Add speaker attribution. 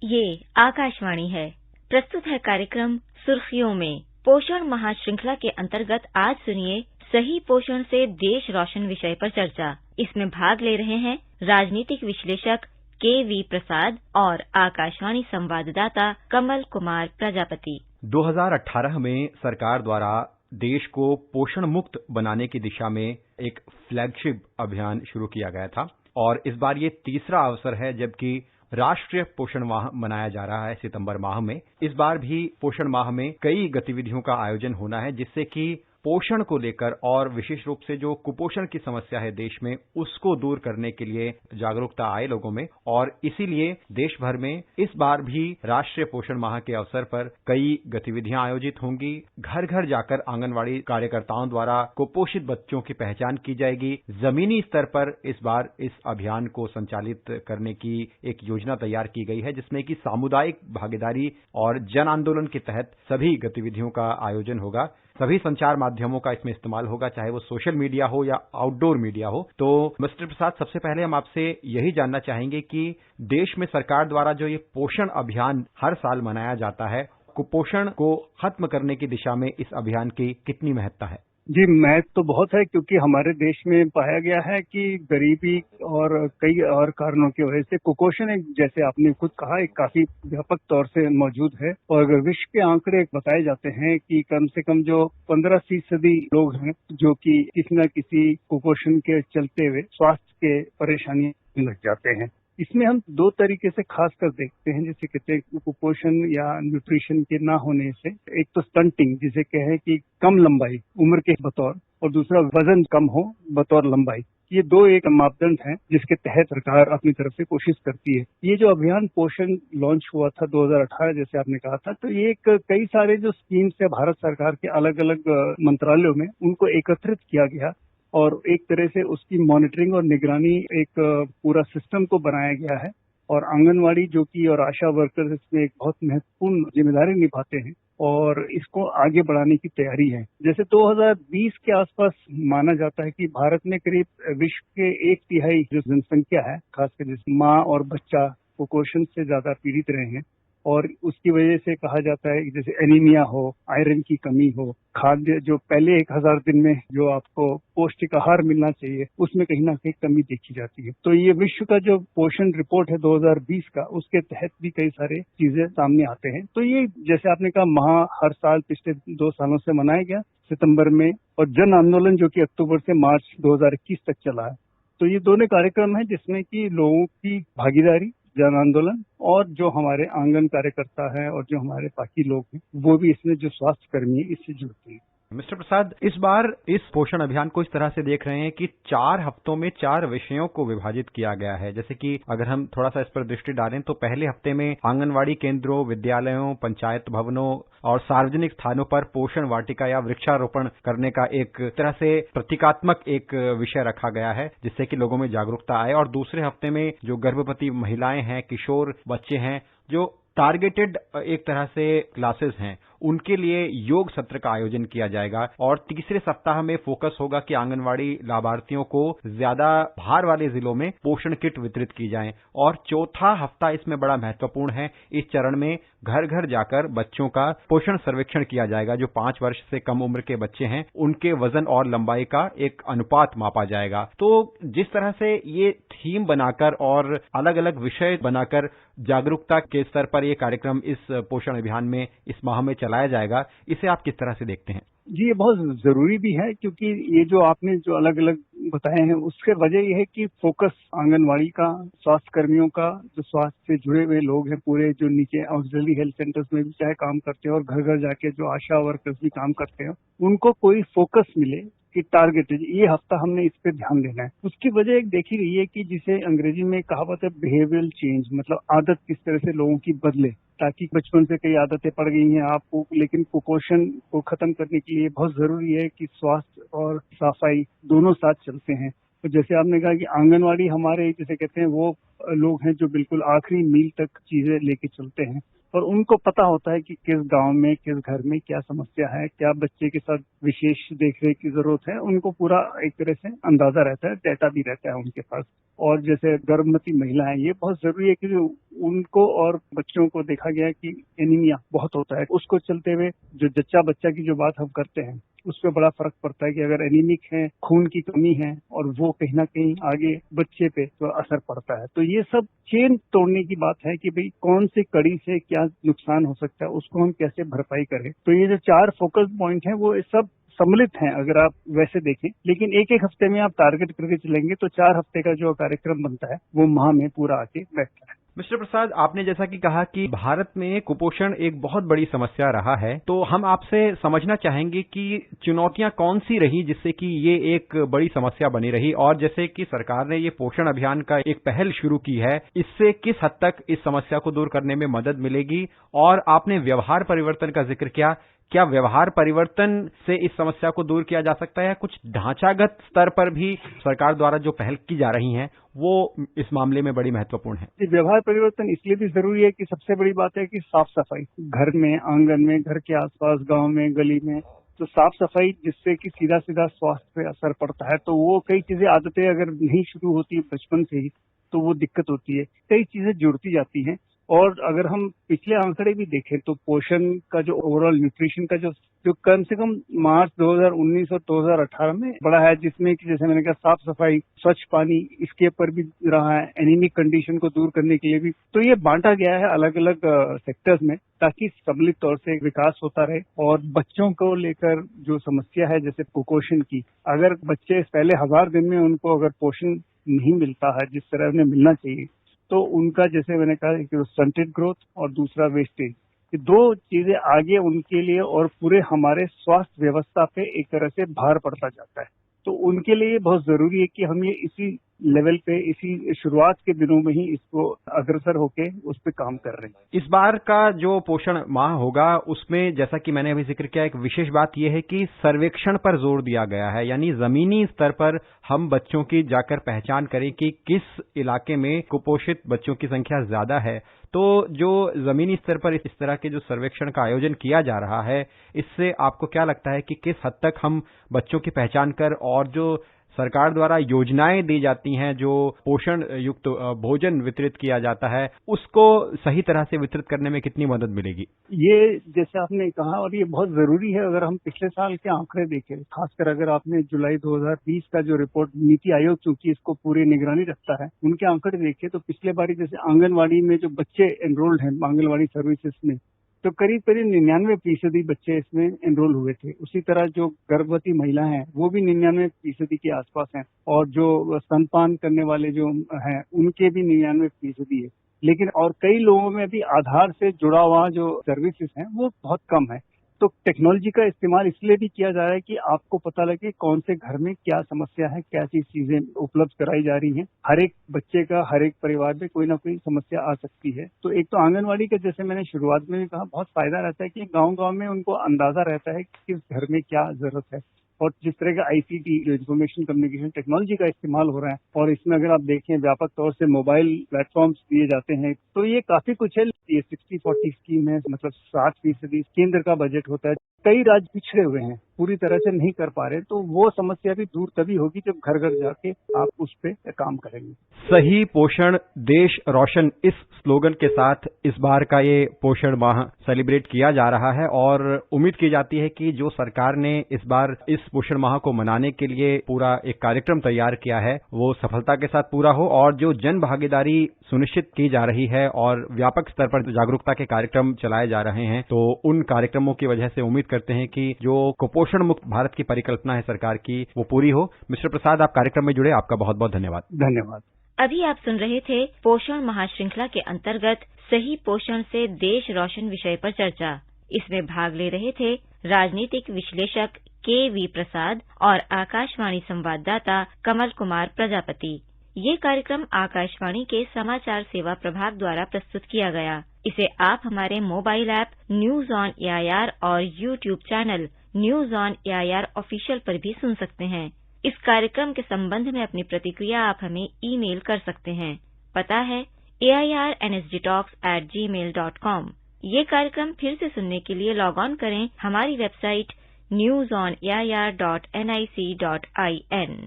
Speaker 1: ये आकाशवाणी है। प्रस्तुत है कार्यक्रम सुर्खियों में। पोषण माह श्रृंखला के अंतर्गत आज सुनिए सही पोषण से देश रोशन विषय पर चर्चा। इसमें भाग ले रहे हैं राजनीतिक विश्लेषक के.वी. प्रसाद और आकाशवाणी संवाददाता कमल कुमार प्रजापति।
Speaker 2: 2018 में सरकार द्वारा देश को पोषण मुक्त बनाने की दिशा में एक फ्लैगशिप अभियान शुरू किया गया था और इस बार ये तीसरा अवसर है जबकि राष्ट्रीय पोषण माह मनाया जा रहा है सितंबर माह में। इस बार भी पोषण माह में कई गतिविधियों का आयोजन होना है जिससे कि पोषण को लेकर और विशेष रूप से जो कुपोषण की समस्या है देश में उसको दूर करने के लिए जागरूकता आए लोगों में और इसीलिए देश भर में इस बार भी राष्ट्रीय पोषण माह के अवसर पर कई गतिविधियां आयोजित होंगी। घर घर जाकर आंगनवाड़ी कार्यकर्ताओं द्वारा कुपोषित बच्चों की पहचान की जाएगी। जमीनी स्तर पर इस बार इस अभियान को संचालित करने की एक योजना तैयार की गई है जिसमें कि सामुदायिक भागीदारी और जन आंदोलन के तहत सभी गतिविधियों का आयोजन होगा। सभी संचार माध्यमों का इसमें इस्तेमाल होगा, चाहे वो सोशल मीडिया हो या आउटडोर मीडिया हो। तो मिस्टर प्रसाद, सबसे पहले हम आपसे यही जानना चाहेंगे कि देश में सरकार द्वारा जो ये पोषण अभियान हर साल मनाया जाता है, कुपोषण को खत्म करने की दिशा में इस अभियान की कितनी महत्ता है?
Speaker 3: जी, महत्व तो बहुत है क्योंकि हमारे देश में पाया गया है कि गरीबी और कई और कारणों की वजह से कुपोषण एक, जैसे आपने खुद कहा, एक काफी व्यापक तौर से मौजूद है और विश्व के आंकड़े बताए जाते हैं कि कम से कम जो 15% लोग हैं जो कि किसी न किसी कुपोषण के चलते हुए स्वास्थ्य के परेशानियां लग जाते हैं। इसमें हम दो तरीके से खास कर देखते हैं, जैसे कहते हैं कुपोषण या न्यूट्रिशन के ना होने से। एक तो स्टंटिंग, जिसे कहे कि कम लंबाई उम्र के बतौर, और दूसरा वजन कम हो बतौर लंबाई। ये दो एक मापदंड हैं जिसके तहत सरकार अपनी तरफ से कोशिश करती है। ये जो अभियान पोषण लॉन्च हुआ था 2018, जैसे आपने कहा था, तो ये एक कई सारे जो स्कीम्स है भारत सरकार के अलग अलग मंत्रालयों में, उनको एकत्रित किया गया और एक तरह से उसकी मॉनिटरिंग और निगरानी एक पूरा सिस्टम को बनाया गया है। और आंगनवाड़ी जो कि और आशा वर्कर्स इसमें एक बहुत महत्वपूर्ण जिम्मेदारी निभाते हैं और इसको आगे बढ़ाने की तैयारी है। जैसे 2020 के आसपास माना जाता है कि भारत में करीब विश्व के 1/3 जो जनसंख्या है, खासकर जिसमें माँ और बच्चा कुपोषण से ज्यादा पीड़ित रहे हैं और उसकी वजह से कहा जाता है कि जैसे एनीमिया हो, आयरन की कमी हो, खाद्य जो पहले 1000 दिन में जो आपको पौष्टिक आहार मिलना चाहिए उसमें कहीं ना कहीं कमी देखी जाती है। तो ये विश्व का जो पोषण रिपोर्ट है 2020 का, उसके तहत भी कई सारे चीजें सामने आते हैं। तो ये जैसे आपने कहा, माह हर साल पिछले 2 सालों से मनाया गया सितंबर में, और जन आंदोलन जो कि अक्टूबर से मार्च 2021 तक चला है। तो ये दोनों कार्यक्रम है जिसमें कि लोगों की भागीदारी, जन आंदोलन, और जो हमारे आंगन कार्यकर्ता है और जो हमारे बाकी लोग हैं वो भी इसमें जो स्वास्थ्य कर्मी है इससे जुड़ते हैं।
Speaker 2: मिस्टर प्रसाद, इस बार इस पोषण अभियान को इस तरह से देख रहे हैं कि 4 हफ्तों में 4 विषयों को विभाजित किया गया है। जैसे कि अगर हम थोड़ा सा इस पर दृष्टि डालें तो पहले हफ्ते में आंगनवाड़ी केंद्रों, विद्यालयों, पंचायत भवनों और सार्वजनिक स्थानों पर पोषण वाटिका या वृक्षारोपण करने का एक तरह से प्रतीकात्मक एक विषय रखा गया है जिससे कि लोगों में जागरूकता आए। और दूसरे हफ्ते में जो गर्भवती महिलाएं हैं, किशोर बच्चे हैं, जो टारगेटेड एक तरह से क्लासेस हैं, उनके लिए योग सत्र का आयोजन किया जाएगा। और तीसरे सप्ताह में फोकस होगा कि आंगनवाड़ी लाभार्थियों को ज्यादा भार वाले जिलों में पोषण किट वितरित की जाएं। और चौथा हफ्ता इसमें बड़ा महत्वपूर्ण है। इस चरण में घर घर जाकर बच्चों का पोषण सर्वेक्षण किया जाएगा। जो 5 वर्ष से कम उम्र के बच्चे हैं उनके वजन और लंबाई का एक अनुपात मापा जाएगा। तो जिस तरह से ये थीम बनाकर और अलग अलग विषय बनाकर जागरूकता के स्तर पर ये कार्यक्रम इस पोषण अभियान में इस माह में चलाया जाएगा, इसे आप किस तरह से देखते हैं?
Speaker 3: जी, ये बहुत जरूरी भी है क्योंकि ये जो आपने जो अलग अलग बताए हैं उसके वजह यह है कि फोकस आंगनवाड़ी का, स्वास्थ्य कर्मियों का, जो स्वास्थ्य से जुड़े हुए लोग हैं, पूरे जो नीचे ऑक्सिलरी हेल्थ सेंटर्स में भी चाहे काम करते हैं और घर घर जाके जो आशा वर्कर्स भी काम करते हैं, उनको कोई फोकस मिले कि टारगेटेड ये हफ्ता हमने इस पे ध्यान देना है। उसकी वजह एक देखी गई है कि जिसे अंग्रेजी में कहावत है बिहेवियरल चेंज, मतलब आदत किस तरह से लोगों की बदले, ताकि बचपन से कई आदतें पड़ गई हैं आपको, लेकिन कुपोषण को खत्म करने के लिए बहुत जरूरी है कि स्वास्थ्य और सफाई दोनों साथ चलते हैं। तो जैसे आपने कहा कि आंगनवाड़ी हमारे जैसे कहते हैं वो लोग हैं जो बिल्कुल आखिरी मील तक चीजें लेके चलते हैं और उनको पता होता है कि किस गांव में, किस घर में क्या समस्या है, क्या बच्चे के साथ विशेष देखरेख की जरूरत है। उनको पूरा एक तरह से अंदाजा रहता है, डेटा भी रहता है उनके पास। और जैसे गर्भवती महिलाएं, ये बहुत जरूरी है कि उनको और बच्चों को देखा गया है कि एनीमिया बहुत होता है। उसको चलते हुए जो जच्चा बच्चा की जो बात हम करते हैं उस पर बड़ा फर्क पड़ता है कि अगर एनीमिक है, खून की कमी है और वो कहीं ना कहीं आगे बच्चे पे तो असर पड़ता है। तो ये सब चेन तोड़ने की बात है कि भाई कौन सी कड़ी से क्या नुकसान हो सकता है, उसको हम कैसे भरपाई करें। तो ये जो 4 फोकस पॉइंट है वो सब सम्मिलित हैं अगर आप वैसे देखें, लेकिन एक एक हफ्ते में आप टारगेट करके चलेंगे तो 4 हफ्ते का जो कार्यक्रम बनता है वो माह में पूरा आके बैठता है।
Speaker 2: मिस्टर प्रसाद, आपने जैसा कि कहा कि भारत में कुपोषण एक बहुत बड़ी समस्या रहा है, तो हम आपसे समझना चाहेंगे कि चुनौतियां कौन सी रही जिससे कि ये एक बड़ी समस्या बनी रही, और जैसे कि सरकार ने ये पोषण अभियान का एक पहल शुरू की है, इससे किस हद तक इस समस्या को दूर करने में मदद मिलेगी। और आपने व्यवहार परिवर्तन का जिक्र किया, क्या व्यवहार परिवर्तन से इस समस्या को दूर किया जा सकता है? कुछ ढांचागत स्तर पर भी सरकार द्वारा जो पहल की जा रही हैं वो इस मामले में बड़ी महत्वपूर्ण है।
Speaker 3: व्यवहार परिवर्तन इसलिए भी जरूरी है कि सबसे बड़ी बात है कि साफ सफाई घर में, आंगन में, घर के आसपास, गांव में, गली में, तो साफ सफाई जिससे कि सीधा सीधा स्वास्थ्य पे असर पड़ता है। तो वो कई चीजें, आदतें अगर नहीं शुरू होती बचपन से ही तो वो दिक्कत होती है, कई चीजें जुड़ती जाती हैं। और अगर हम पिछले आंकड़े भी देखें तो पोषण का जो ओवरऑल न्यूट्रिशन का जो कम से कम मार्च 2019 और 2018 में बढ़ा है, जिसमें कि जैसे मैंने कहा साफ सफाई, स्वच्छ पानी, इसके ऊपर भी रहा है, एनीमिक कंडीशन को दूर करने के लिए भी। तो ये बांटा गया है अलग अलग सेक्टर्स में ताकि सम्मिलित तौर से विकास होता रहे। और बच्चों को लेकर जो समस्या है जैसे कुपोषण की, अगर बच्चे पहले 1000 दिन में उनको अगर पोषण नहीं मिलता है जिस तरह उन्हें मिलना चाहिए, तो उनका जैसे मैंने कहा कि स्टंटेड ग्रोथ और दूसरा वेस्टेज, ये 2 चीजें आगे उनके लिए और पूरे हमारे स्वास्थ्य व्यवस्था पे एक तरह से भार पड़ता जाता है। तो उनके लिए बहुत जरूरी है कि हम ये इसी लेवल पे, इसी शुरुआत के दिनों में ही इसको अग्रसर होके उस पर काम कर रहे हैं।
Speaker 2: इस बार का जो पोषण माह होगा उसमें जैसा कि मैंने अभी जिक्र किया, एक विशेष बात यह है कि सर्वेक्षण पर जोर दिया गया है, यानी जमीनी स्तर पर हम बच्चों की जाकर पहचान करें कि किस इलाके में कुपोषित बच्चों की संख्या ज्यादा है। तो जो जमीनी स्तर पर इस तरह के जो सर्वेक्षण का आयोजन किया जा रहा है, इससे आपको क्या लगता है कि किस हद तक हम बच्चों की पहचान कर और जो सरकार द्वारा योजनाएं दी जाती हैं, जो पोषण युक्त भोजन वितरित किया जाता है, उसको सही तरह से वितरित करने में कितनी मदद मिलेगी?
Speaker 3: ये जैसे आपने कहा और ये बहुत जरूरी है। अगर हम पिछले साल के आंकड़े देखें, खासकर अगर आपने जुलाई 2020 का जो रिपोर्ट नीति आयोग चूंकि इसको पूरी निगरानी रखता है, उनके आंकड़े देखे तो पिछले बारी जैसे आंगनवाड़ी में जो बच्चे एनरोल्ड हैं आंगनवाड़ी सर्विसेज में, तो करीब 99% बच्चे इसमें एनरोल हुए थे। उसी तरह जो गर्भवती महिला हैं वो भी 99% के आसपास हैं, और जो स्तनपान करने वाले जो हैं उनके भी 99% है। लेकिन और कई लोगों में अभी आधार से जुड़ा हुआ जो सर्विसेज हैं वो बहुत कम है। तो टेक्नोलॉजी का इस्तेमाल इसलिए भी किया जा रहा है कि आपको पता लगे कौन से घर में क्या समस्या है, क्या चीजें उपलब्ध कराई जा रही हैं। हर एक बच्चे का, हर एक परिवार में कोई ना कोई समस्या आ सकती है। तो एक तो आंगनवाड़ी का, जैसे मैंने शुरुआत में भी कहा, बहुत फायदा रहता है कि गांव-गांव में उनको अंदाजा रहता है कि किस घर में क्या जरूरत है। और जिस तरह का आईसीटी, जो इन्फॉर्मेशन कम्युनिकेशन टेक्नोलॉजी का इस्तेमाल हो रहा है, और इसमें अगर आप देखें व्यापक तौर से मोबाइल प्लेटफॉर्म्स दिए जाते हैं, तो ये काफी कुछ है। ये 60-40 स्कीम है, मतलब 60% केंद्र का बजट होता है। कई राज्य पिछड़े हुए हैं, पूरी तरह से नहीं कर पा रहे, तो वो समस्या भी दूर तभी होगी जब घर घर जाके आप उस पे काम करेंगे।
Speaker 2: सही पोषण देश रोशन, इस स्लोगन के साथ इस बार का ये पोषण माह सेलिब्रेट किया जा रहा है, और उम्मीद की जाती है कि जो सरकार ने इस बार इस पोषण माह को मनाने के लिए पूरा एक कार्यक्रम तैयार किया है वो सफलता के साथ पूरा हो, और जो जन भागीदारी सुनिश्चित की जा रही है और व्यापक स्तर पर जागरूकता के कार्यक्रम चलाए जा रहे हैं, तो उन कार्यक्रमों की वजह से उम्मीद करते हैं कि जो कुपोषण मुक्त भारत की परिकल्पना है सरकार की, वो पूरी हो। मिस्टर प्रसाद, आप कार्यक्रम में जुड़े, आपका बहुत बहुत धन्यवाद।
Speaker 3: धन्यवाद।
Speaker 1: अभी आप सुन रहे थे पोषण महाश्रृंखला के अंतर्गत सही पोषण से देश रोशन विषय पर चर्चा। इसमें भाग ले रहे थे राजनीतिक विश्लेषक के.वी. प्रसाद और आकाशवाणी संवाददाता कमल कुमार प्रजापति। ये कार्यक्रम आकाशवाणी के समाचार सेवा प्रभाग द्वारा प्रस्तुत किया गया। इसे आप हमारे mobile app news on AIR और YouTube channel news on AIR official पर भी सुन सकते हैं। इस कार्यक्रम के संबंध में अपनी प्रतिक्रिया आप हमें ईमेल कर सकते हैं। पता है airnsdtalks@gmail.com। ये कार्यक्रम फिर से सुनने के लिए लॉग ऑन करें हमारी वेबसाइट newsonair.nic.in।